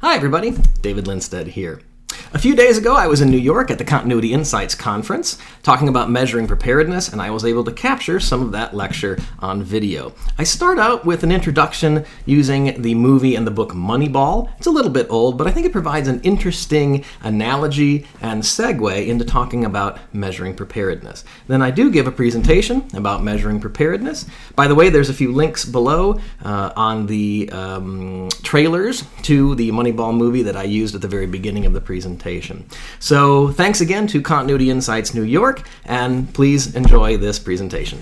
Hi everybody, David Lindstedt here. A few days ago I was in New York at the Continuity Insights conference talking about measuring preparedness, and I was able to capture some of that lecture on video. I start out with an introduction using the movie and the book Moneyball. It's a little bit old, but I think it provides an interesting analogy and segue into talking about measuring preparedness. Then I do give a presentation about measuring preparedness. By the way, there's a few links below on the trailers to the Moneyball movie that I used at the very beginning of the presentation. So thanks again to Continuity Insights New York, and please enjoy this presentation.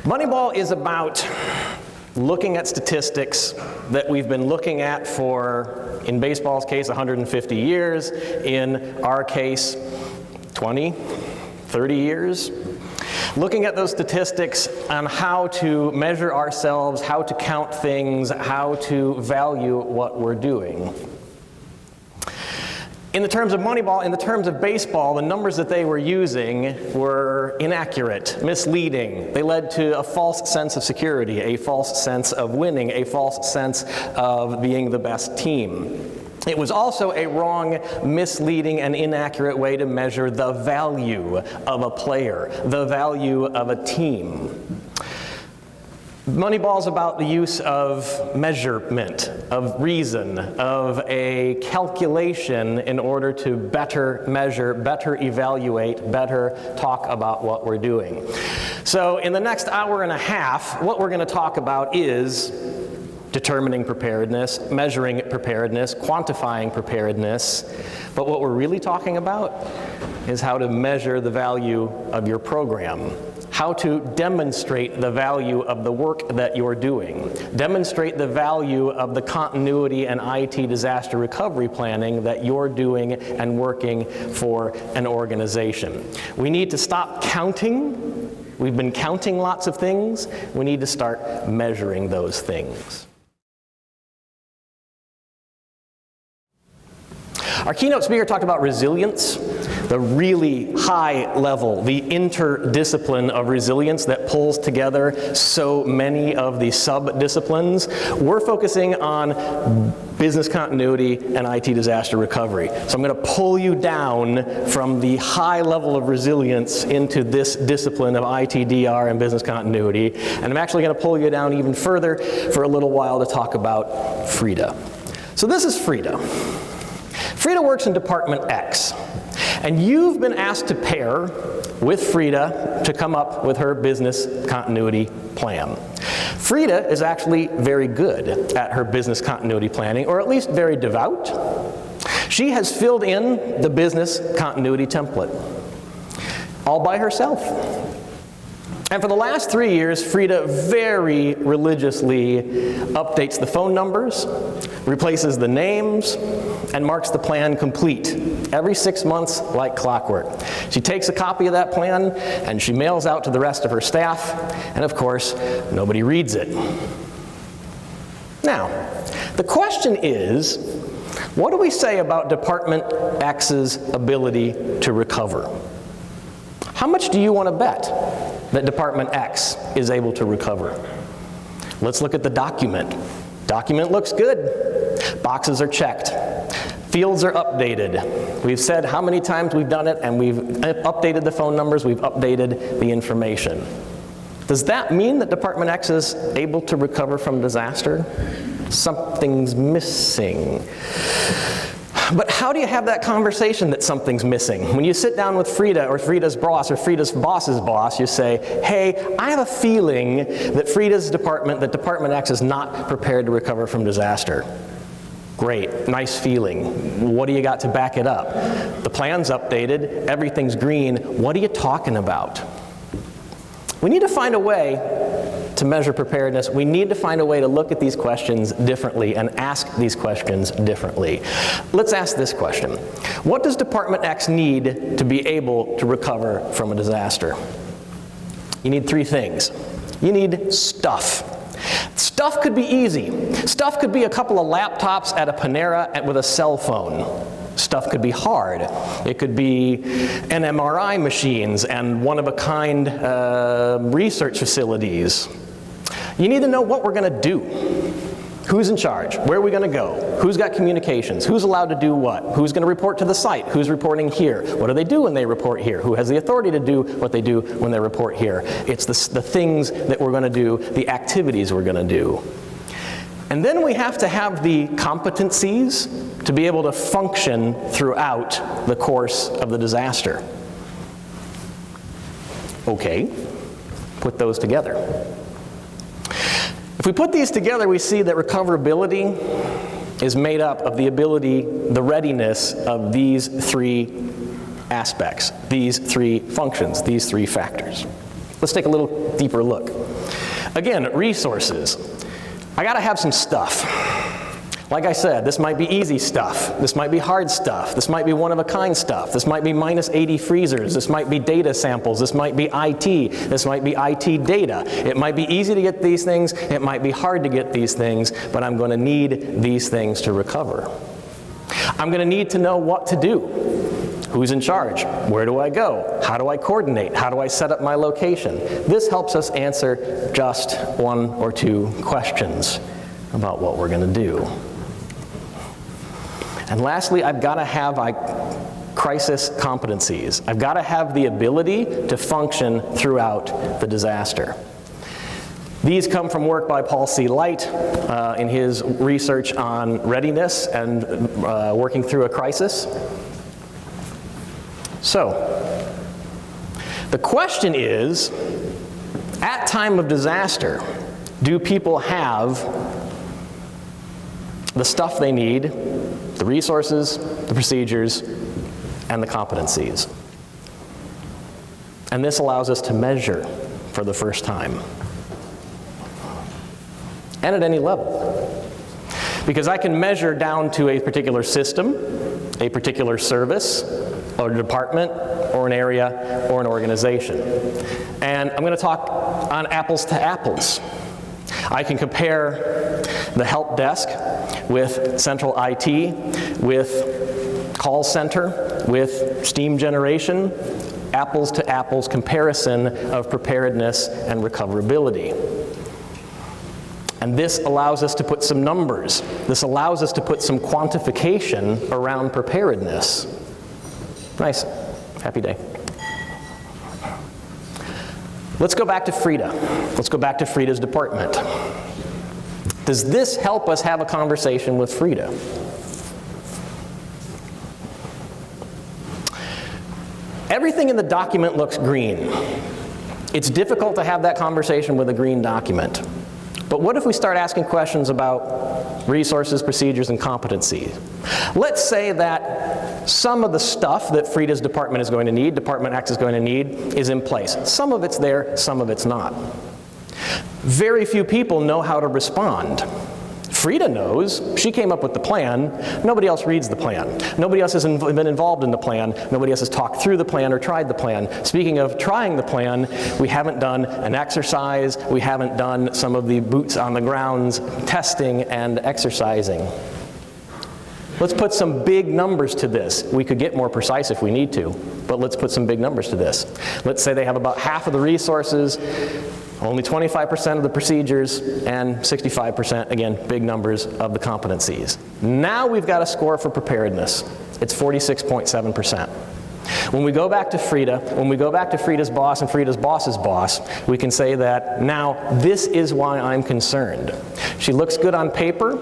Moneyball is about looking at statistics that we've been looking at for, in baseball's case, 150 years, in our case, 20, 30 years. Looking at those statistics on how to measure ourselves, how to count things, how to value what we're doing. In the terms of Moneyball, in the terms of baseball, the numbers that they were using were inaccurate, misleading. They led to a false sense of security, a false sense of winning, a false sense of being the best team. It was also a wrong, misleading, and inaccurate way to measure the value of a player, the value of a team. Moneyball is about the use of measurement, of reason, of a calculation in order to better measure, better evaluate, better talk about what we're doing. So in the next hour and a half, what we're going to talk about is determining preparedness, measuring preparedness, quantifying preparedness. But what we're really talking about is how to measure the value of your program. How to demonstrate the value of the work that you're doing. Demonstrate the value of the continuity and IT disaster recovery planning that you're doing and working for an organization. We need to stop counting. We've been counting lots of things. We need to start measuring those things. Our keynote speaker talked about resilience, the really high level, the interdiscipline of resilience that pulls together so many of the sub-disciplines. We're focusing on business continuity and IT disaster recovery. So I'm going to pull you down from the high level of resilience into this discipline of ITDR and business continuity. And I'm actually going to pull you down even further for a little while to talk about Frida. So this is Frida. Frida works in Department X, and you've been asked to pair with Frida to come up with her business continuity plan. Frida is actually very good at her business continuity planning, or at least very devout. She has filled in the business continuity template all by herself. And for the last 3 years, Frida very religiously updates the phone numbers, replaces the names, and marks the plan complete every 6 months like clockwork. She takes a copy of that plan and she mails out to the rest of her staff, and of course, nobody reads it. Now, the question is, what do we say about Department X's ability to recover? How much do you want to bet that Department X is able to recover? Let's look at the document. Document looks good. Boxes are checked. Fields are updated. We've said how many times we've done it, and we've updated the phone numbers, we've updated the information. Does that mean that Department X is able to recover from disaster? Something's missing. But how do you have that conversation that something's missing? When you sit down with Frida or Frida's boss or Frida's boss's boss, you say, hey, I have a feeling that that Department X is not prepared to recover from disaster. Great, nice feeling. What do you got to back it up? The plan's updated, everything's green. What are you talking about? We need to find a way to measure preparedness. We need to find a way to look at these questions differently and ask these questions differently. Let's ask this question. What does Department X need to be able to recover from a disaster? You need 3 things. You need stuff. Stuff could be easy. Stuff could be a couple of laptops at a Panera with a cell phone. Stuff could be hard. It could be NMRI machines and one-of-a-kind research facilities. You need to know what we're going to do. Who's in charge? Where are we going to go? Who's got communications? Who's allowed to do what? Who's going to report to the site? Who's reporting here? What do they do when they report here? Who has the authority to do what they do when they report here? It's the things that we're going to do, the activities we're going to do. And then we have to have the competencies to be able to function throughout the course of the disaster. Okay, put those together. If we put these together, we see that recoverability is made up of the ability, the readiness of these three aspects, these three functions, these three factors. Let's take a little deeper look. Again, resources. I gotta have some stuff. Like I said, this might be easy stuff. This might be hard stuff. This might be one-of-a-kind stuff. This might be minus 80 freezers. This might be data samples. This might be IT. This might be IT data. It might be easy to get these things. It might be hard to get these things, but I'm going to need these things to recover. I'm going to need to know what to do. Who's in charge? Where do I go? How do I coordinate? How do I set up my location? This helps us answer just one or two questions about what we're going to do. And lastly, I've got to have crisis competencies. I've got to have the ability to function throughout the disaster. These come from work by Paul C. Light in his research on readiness and working through a crisis. So, the question is, at time of disaster, do people have the stuff they need, the resources, the procedures, and the competencies? And this allows us to measure for the first time. And at any level. Because I can measure down to a particular system, a particular service, or a department, or an area, or an organization. And I'm going to talk on apples to apples. I can compare the help desk with central IT, with call center, with steam generation, apples to apples comparison of preparedness and recoverability. And this allows us to put some numbers. This allows us to put some quantification around preparedness. Nice. Happy day. Let's go back to Frida. Let's go back to Frida's department. Does this help us have a conversation with Frida? Everything in the document looks green. It's difficult to have that conversation with a green document. But what if we start asking questions about resources, procedures, and competencies? Let's say that some of the stuff that Frida's department is going to need, Department X is going to need, is in place. Some of it's there, some of it's not. Very few people know how to respond. Frida knows. She came up with the plan. Nobody else reads the plan. Nobody else has been involved in the plan. Nobody else has talked through the plan or tried the plan. Speaking of trying the plan, we haven't done an exercise. We haven't done some of the boots on the grounds testing and exercising. Let's put some big numbers to this. We could get more precise if we need to, but let's put some big numbers to this. Let's say they have about half of the resources, only 25% of the procedures, and 65%, again, big numbers, of the competencies. Now we've got a score for preparedness. It's 46.7%. When we go back to Frida, when we go back to Frida's boss and Frida's boss's boss, we can say that now this is why I'm concerned. She looks good on paper,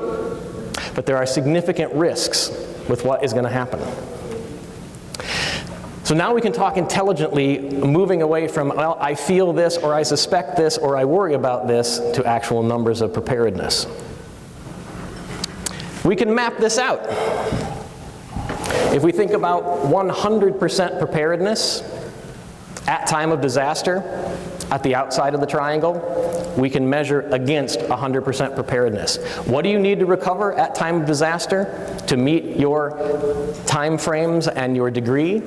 but there are significant risks with what is going to happen. So now we can talk intelligently, moving away from, well, I feel this, or I suspect this, or I worry about this, to actual numbers of preparedness. We can map this out. If we think about 100% preparedness at time of disaster, at the outside of the triangle, we can measure against 100% preparedness. What do you need to recover at time of disaster to meet your time frames and your degree?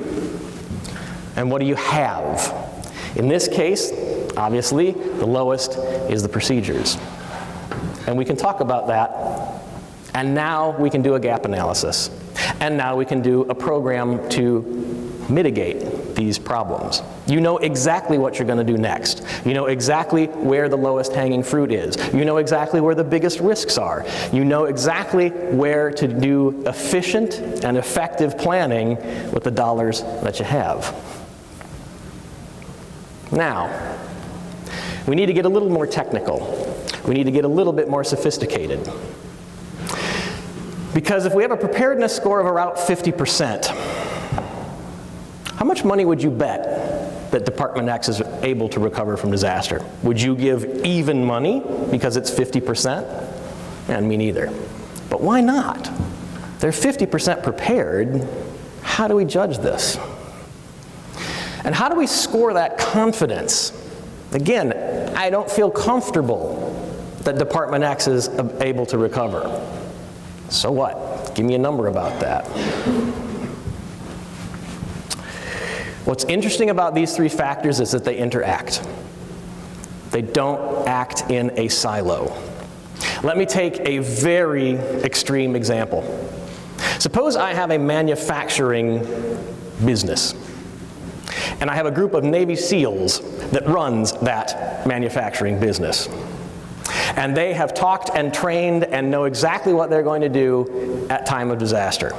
And what do you have? In this case, obviously, the lowest is the procedures. And we can talk about that. And now we can do a gap analysis. And now we can do a program to mitigate these problems. You know exactly what you're going to do next. You know exactly where the lowest hanging fruit is. You know exactly where the biggest risks are. You know exactly where to do efficient and effective planning with the dollars that you have. Now, we need to get a little more technical. We need to get a little bit more sophisticated. Because if we have a preparedness score of around 50%, how much money would you bet that Department X is able to recover from disaster? Would you give even money because it's 50%? And me neither. But why not? They're 50% prepared. How do we judge this? And how do we score that confidence? Again, I don't feel comfortable that Department X is able to recover. So what? Give me a number about that. What's interesting about these three factors is that they interact. They don't act in a silo. Let me take a very extreme example. Suppose I have a manufacturing business, and I have a group of Navy SEALs that runs that manufacturing business. And they have talked and trained and know exactly what they're going to do at time of disaster.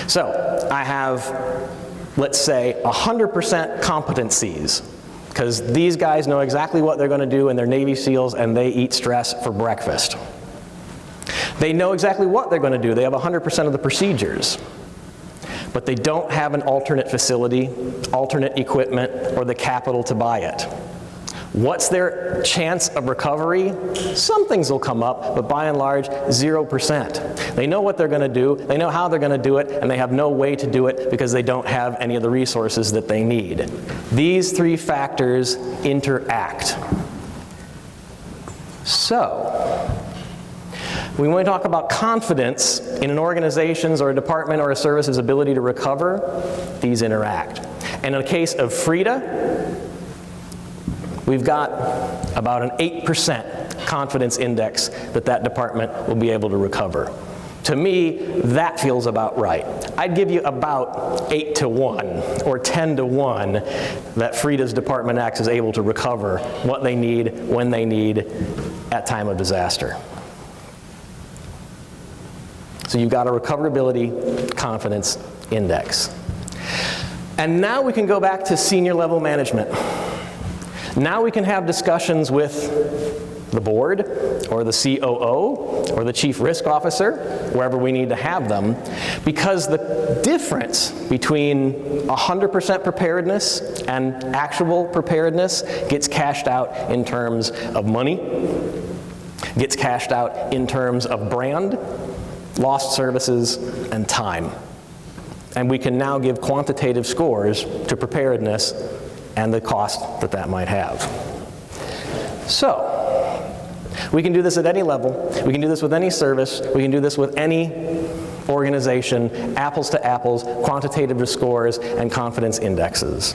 So I have, let's say, 100% competencies, because these guys know exactly what they're going to do, and they're Navy SEALs, and they eat stress for breakfast. They know exactly what they're going to do. They have 100% of the procedures. But they don't have an alternate facility, alternate equipment, or the capital to buy it. What's their chance of recovery? Some things will come up, but by and large, 0%. They know what they're going to do, they know how they're going to do it, and they have no way to do it because they don't have any of the resources that they need. These three factors interact. So, when we talk about confidence in an organization's or a department or a service's ability to recover, these interact. And in the case of FRIDA, we've got about an 8% confidence index that that department will be able to recover. To me, that feels about right. I'd give you about 8 to 1 or 10 to 1 that FRIDA's Department X is able to recover what they need, when they need, at time of disaster. So you've got a recoverability confidence index. And now we can go back to senior level management. Now we can have discussions with the board, or the COO, or the chief risk officer, wherever we need to have them, because the difference between 100% preparedness and actual preparedness gets cashed out in terms of money, gets cashed out in terms of brand, lost services, and time. And we can now give quantitative scores to preparedness and the cost that that might have. So, we can do this at any level. We can do this with any service. We can do this with any organization, apples to apples, quantitative scores, and confidence indexes.